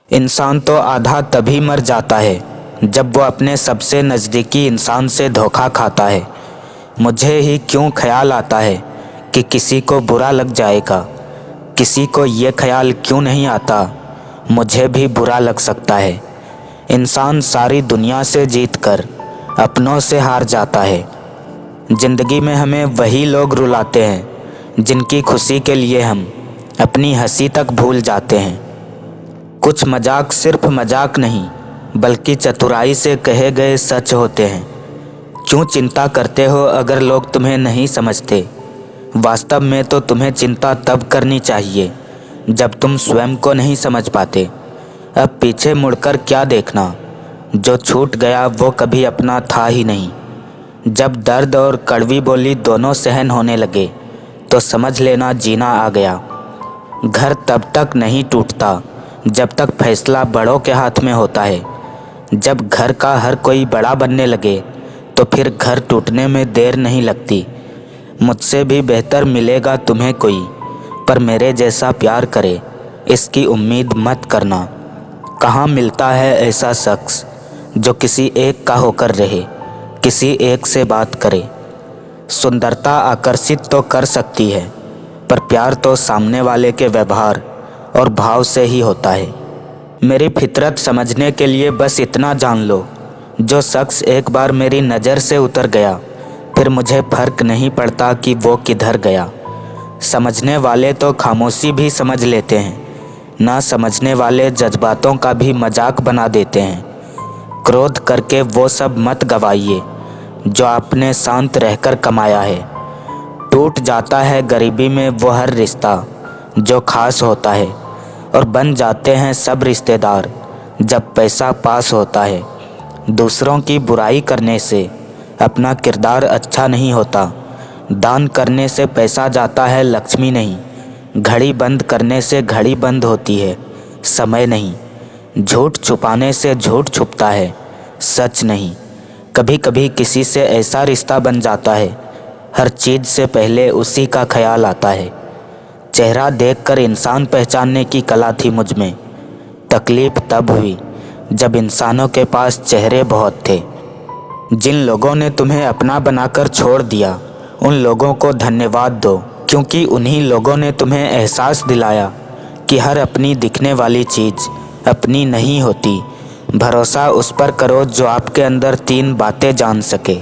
इंसान तो आधा तभी मर जाता है जब वो अपने सबसे नज़दीकी इंसान से धोखा खाता है। मुझे ही क्यों ख्याल आता है कि किसी को बुरा लग जाएगा। किसी को ये ख्याल क्यों नहीं आता मुझे भी बुरा लग सकता है। इंसान सारी दुनिया से जीतकर अपनों से हार जाता है। ज़िंदगी में हमें वही लोग रुलाते हैं जिनकी खुशी के लिए हम अपनी हंसी तक भूल जाते हैं। कुछ मजाक सिर्फ मजाक नहीं बल्कि चतुराई से कहे गए सच होते हैं। क्यों चिंता करते हो अगर लोग तुम्हें नहीं समझते? वास्तव में तो तुम्हें चिंता तब करनी चाहिए जब तुम स्वयं को नहीं समझ पाते। अब पीछे मुड़कर क्या देखना, जो छूट गया वो कभी अपना था ही नहीं। जब दर्द और कड़वी बोली दोनों सहन होने लगे तो समझ लेना जीना आ गया। घर तब तक नहीं टूटता जब तक फैसला बड़ों के हाथ में होता है। जब घर का हर कोई बड़ा बनने लगे तो फिर घर टूटने में देर नहीं लगती। मुझसे भी बेहतर मिलेगा तुम्हें कोई, पर मेरे जैसा प्यार करे इसकी उम्मीद मत करना। कहाँ मिलता है ऐसा शख्स जो किसी एक का होकर रहे, किसी एक से बात करे। सुंदरता आकर्षित तो कर सकती है, पर प्यार तो सामने वाले के व्यवहार और भाव से ही होता है। मेरी फितरत समझने के लिए बस इतना जान लो, जो शख्स एक बार मेरी नज़र से उतर गया फिर मुझे फ़र्क नहीं पड़ता कि वो किधर गया। समझने वाले तो खामोशी भी समझ लेते हैं, ना समझने वाले जज्बातों का भी मजाक बना देते हैं। क्रोध करके वो सब मत गवाइए जो आपने शांत रहकर कमाया है। टूट जाता है गरीबी में वो हर रिश्ता जो खास होता है, और बन जाते हैं सब रिश्तेदार जब पैसा पास होता है। दूसरों की बुराई करने से अपना किरदार अच्छा नहीं होता। दान करने से पैसा जाता है, लक्ष्मी नहीं। घड़ी बंद करने से घड़ी बंद होती है, समय नहीं। झूठ छुपाने से झूठ छुपता है, सच नहीं। कभी कभी किसी से ऐसा रिश्ता बन जाता है, हर चीज़ से पहले उसी का ख्याल आता है। चेहरा देखकर इंसान पहचानने की कला थी मुझ में। तकलीफ़ तब हुई जब इंसानों के पास चेहरे बहुत थे। जिन लोगों ने तुम्हें अपना बनाकर छोड़ दिया उन लोगों को धन्यवाद दो, क्योंकि उन्हीं लोगों ने तुम्हें एहसास दिलाया कि हर अपनी दिखने वाली चीज़ अपनी नहीं होती। भरोसा उस पर करो जो आपके अंदर 3 बातें जान सके: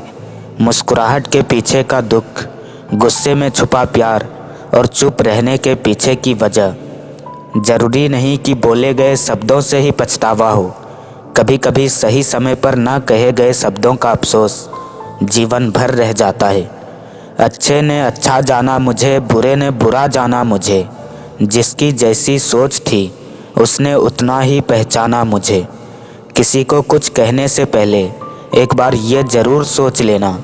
मुस्कुराहट के पीछे का दुख, गुस्से में छुपा प्यार और चुप रहने के पीछे की वजह। ज़रूरी नहीं कि बोले गए शब्दों से ही पछतावा हो। कभी कभी सही समय पर ना कहे गए शब्दों का अफसोस जीवन भर रह जाता है। अच्छे ने अच्छा जाना मुझे, बुरे ने बुरा जाना मुझे। जिसकी जैसी सोच थी उसने उतना ही पहचाना मुझे। किसी को कुछ कहने से पहले एक बार ये ज़रूर सोच लेना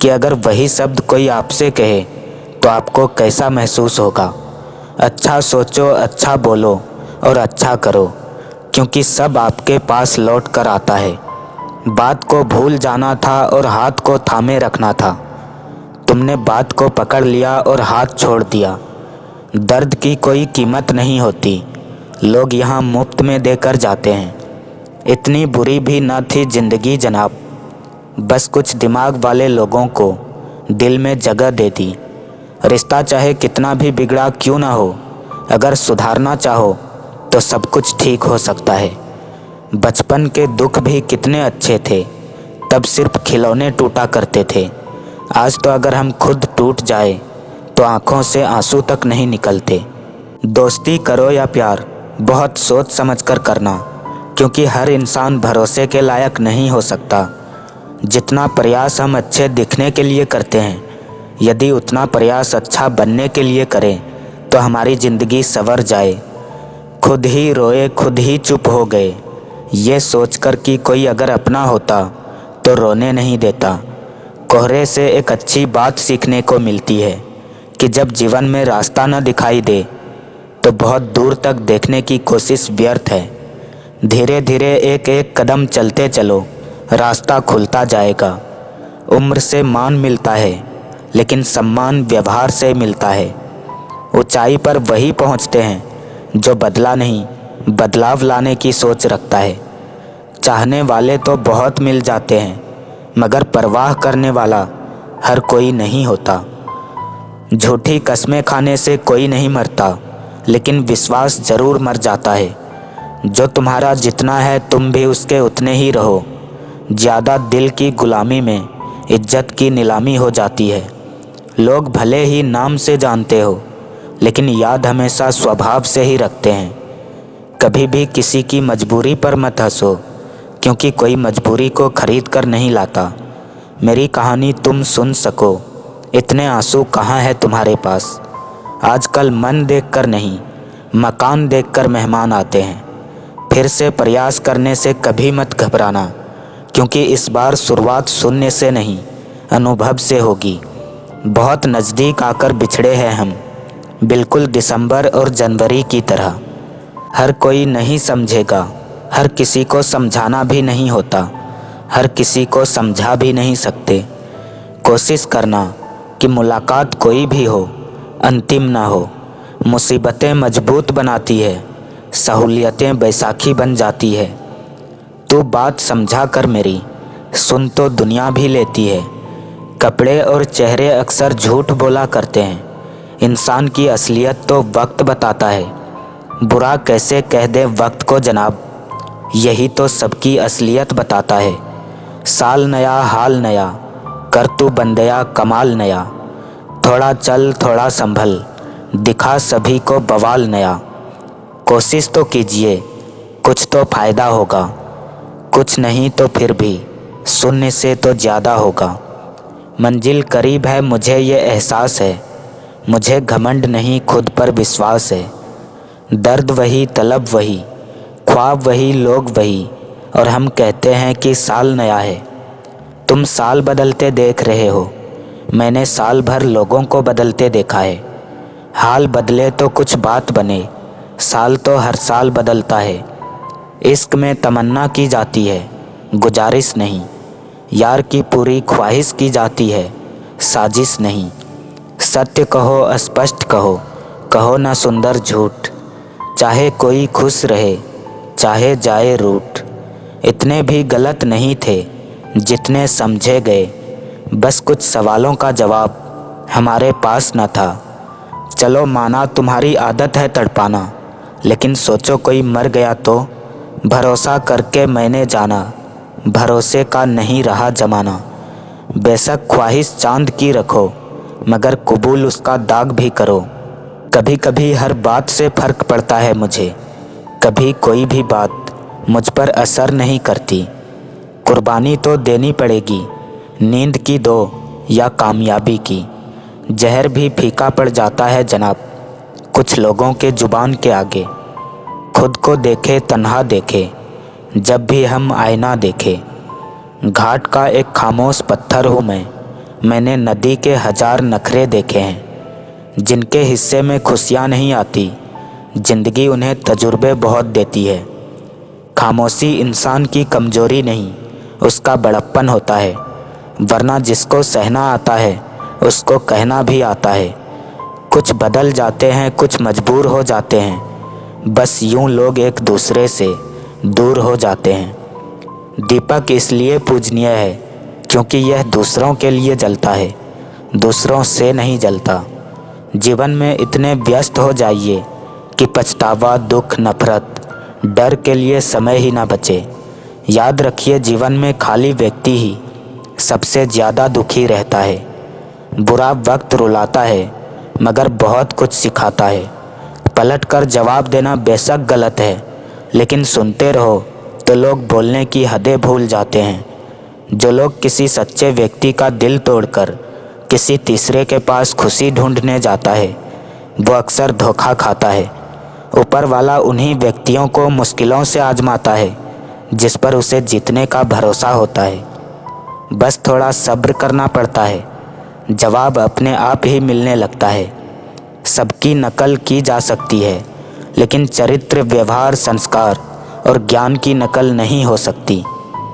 कि अगर वही शब्द कोई आपसे कहे तो आपको कैसा महसूस होगा। अच्छा सोचो, अच्छा बोलो और अच्छा करो, क्योंकि सब आपके पास लौट कर आता है। बात को भूल जाना था और हाथ को थामे रखना था। तुमने बात को पकड़ लिया और हाथ छोड़ दिया। दर्द की कोई कीमत नहीं होती, लोग यहाँ मुफ्त में देकर जाते हैं। इतनी बुरी भी न थी ज़िंदगी जनाब, बस कुछ दिमाग वाले लोगों को दिल में जगह दे दी। रिश्ता चाहे कितना भी बिगड़ा क्यों ना हो, अगर सुधारना चाहो तो सब कुछ ठीक हो सकता है। बचपन के दुख भी कितने अच्छे थे, तब सिर्फ खिलौने टूटा करते थे। आज तो अगर हम खुद टूट जाए तो आँखों से आंसू तक नहीं निकलते। दोस्ती करो या प्यार, बहुत सोच समझ कर करना, क्योंकि हर इंसान भरोसे के लायक नहीं हो सकता। जितना प्रयास हम अच्छे दिखने के लिए करते हैं, यदि उतना प्रयास अच्छा बनने के लिए करें तो हमारी ज़िंदगी संवर जाए। खुद ही रोए, खुद ही चुप हो गए, ये सोचकर कि कोई अगर अपना होता तो रोने नहीं देता। कोहरे से एक अच्छी बात सीखने को मिलती है कि जब जीवन में रास्ता न दिखाई दे तो बहुत दूर तक देखने की कोशिश व्यर्थ है। धीरे धीरे एक एक कदम चलते चलो, रास्ता खुलता जाएगा। उम्र से मान मिलता है, लेकिन सम्मान व्यवहार से मिलता है। ऊंचाई पर वही पहुंचते हैं जो बदला नहीं बदलाव लाने की सोच रखता है। चाहने वाले तो बहुत मिल जाते हैं, मगर परवाह करने वाला हर कोई नहीं होता। झूठी कस्में खाने से कोई नहीं मरता, लेकिन विश्वास ज़रूर मर जाता है। जो तुम्हारा जितना है तुम भी उसके उतने ही रहो। ज़्यादा दिल की गुलामी में इज्जत की नीलामी हो जाती है। लोग भले ही नाम से जानते हो, लेकिन याद हमेशा स्वभाव से ही रखते हैं। कभी भी किसी की मजबूरी पर मत हंसो, क्योंकि कोई मजबूरी को खरीद कर नहीं लाता। मेरी कहानी तुम सुन सको, इतने आंसू कहाँ है तुम्हारे पास। आजकल मन देखकर नहीं, मकान देखकर मेहमान आते हैं। फिर से प्रयास करने से कभी मत घबराना, क्योंकि इस बार शुरुआत शून्य से नहीं, अनुभव से होगी। बहुत नज़दीक आकर बिछड़े हैं हम, बिल्कुल दिसंबर और जनवरी की तरह। हर कोई नहीं समझेगा, हर किसी को समझाना भी नहीं होता, हर किसी को समझा भी नहीं सकते। कोशिश करना कि मुलाकात कोई भी हो, अंतिम ना हो। मुसीबतें मजबूत बनाती है, सहूलियतें बैसाखी बन जाती है। तू बात समझा कर मेरी, सुन तो दुनिया भी लेती है। कपड़े और चेहरे अक्सर झूठ बोला करते हैं, इंसान की असलियत तो वक्त बताता है। बुरा कैसे कह दे वक्त को जनाब, यही तो सबकी असलियत बताता है। साल नया हाल नया, कर तू बंदया कमाल नया। थोड़ा चल थोड़ा संभल, दिखा सभी को बवाल नया। कोशिश तो कीजिए, कुछ तो फ़ायदा होगा, कुछ नहीं तो फिर भी शून्य से तो ज़्यादा होगा। मंजिल करीब है मुझे ये एहसास है, मुझे घमंड नहीं खुद पर विश्वास है। दर्द वही तलब वही, ख्वाब वही लोग वही, और हम कहते हैं कि साल नया है। तुम साल बदलते देख रहे हो, मैंने साल भर लोगों को बदलते देखा है। हाल बदले तो कुछ बात बने, साल तो हर साल बदलता है। इश्क में तमन्ना की जाती है, गुजारिश नहीं। यार की पूरी ख्वाहिश की जाती है, साजिश नहीं। सत्य कहो स्पष्ट कहो, कहो ना सुंदर झूठ। चाहे कोई खुश रहे, चाहे जाए रूठ। इतने भी गलत नहीं थे जितने समझे गए, बस कुछ सवालों का जवाब हमारे पास न था। चलो माना तुम्हारी आदत है तड़पाना, लेकिन सोचो कोई मर गया तो। भरोसा करके मैंने जाना, भरोसे का नहीं रहा जमाना। बेशक ख्वाहिश चांद की रखो, मगर कबूल उसका दाग भी करो। कभी कभी हर बात से फ़र्क पड़ता है मुझे, कभी कोई भी बात मुझ पर असर नहीं करती। कुर्बानी तो देनी पड़ेगी, नींद की दो या कामयाबी की। जहर भी फीका पड़ जाता है जनाब, कुछ लोगों के ज़ुबान के आगे। खुद को देखे तन्हा देखे, जब भी हम आईना देखे। घाट का एक खामोश पत्थर हूँ मैंने नदी के 1000 नखरे देखे हैं। जिनके हिस्से में खुशियाँ नहीं आती, ज़िंदगी उन्हें तजुर्बे बहुत देती है। खामोशी इंसान की कमज़ोरी नहीं, उसका बड़प्पन होता है। वरना जिसको सहना आता है, उसको कहना भी आता है। कुछ बदल जाते हैं, कुछ मजबूर हो जाते हैं, बस यूं लोग एक दूसरे से दूर हो जाते हैं। दीपक इसलिए पूजनीय है क्योंकि यह दूसरों के लिए जलता है, दूसरों से नहीं जलता। जीवन में इतने व्यस्त हो जाइए कि पछतावा, दुख, नफरत, डर के लिए समय ही ना बचे। याद रखिए, जीवन में खाली व्यक्ति ही सबसे ज़्यादा दुखी रहता है। बुरा वक्त रुलाता है, मगर बहुत कुछ सिखाता है। पलट कर जवाब देना बेशक गलत है, लेकिन सुनते रहो तो लोग बोलने की हदें भूल जाते हैं। जो लोग किसी सच्चे व्यक्ति का दिल तोड़कर किसी तीसरे के पास खुशी ढूंढने जाता है, वो अक्सर धोखा खाता है। ऊपर वाला उन्हीं व्यक्तियों को मुश्किलों से आजमाता है जिस पर उसे जीतने का भरोसा होता है। बस थोड़ा सब्र करना पड़ता है, जवाब अपने आप ही मिलने लगता है। सबकी नकल की जा सकती है, लेकिन चरित्र, व्यवहार, संस्कार और ज्ञान की नकल नहीं हो सकती।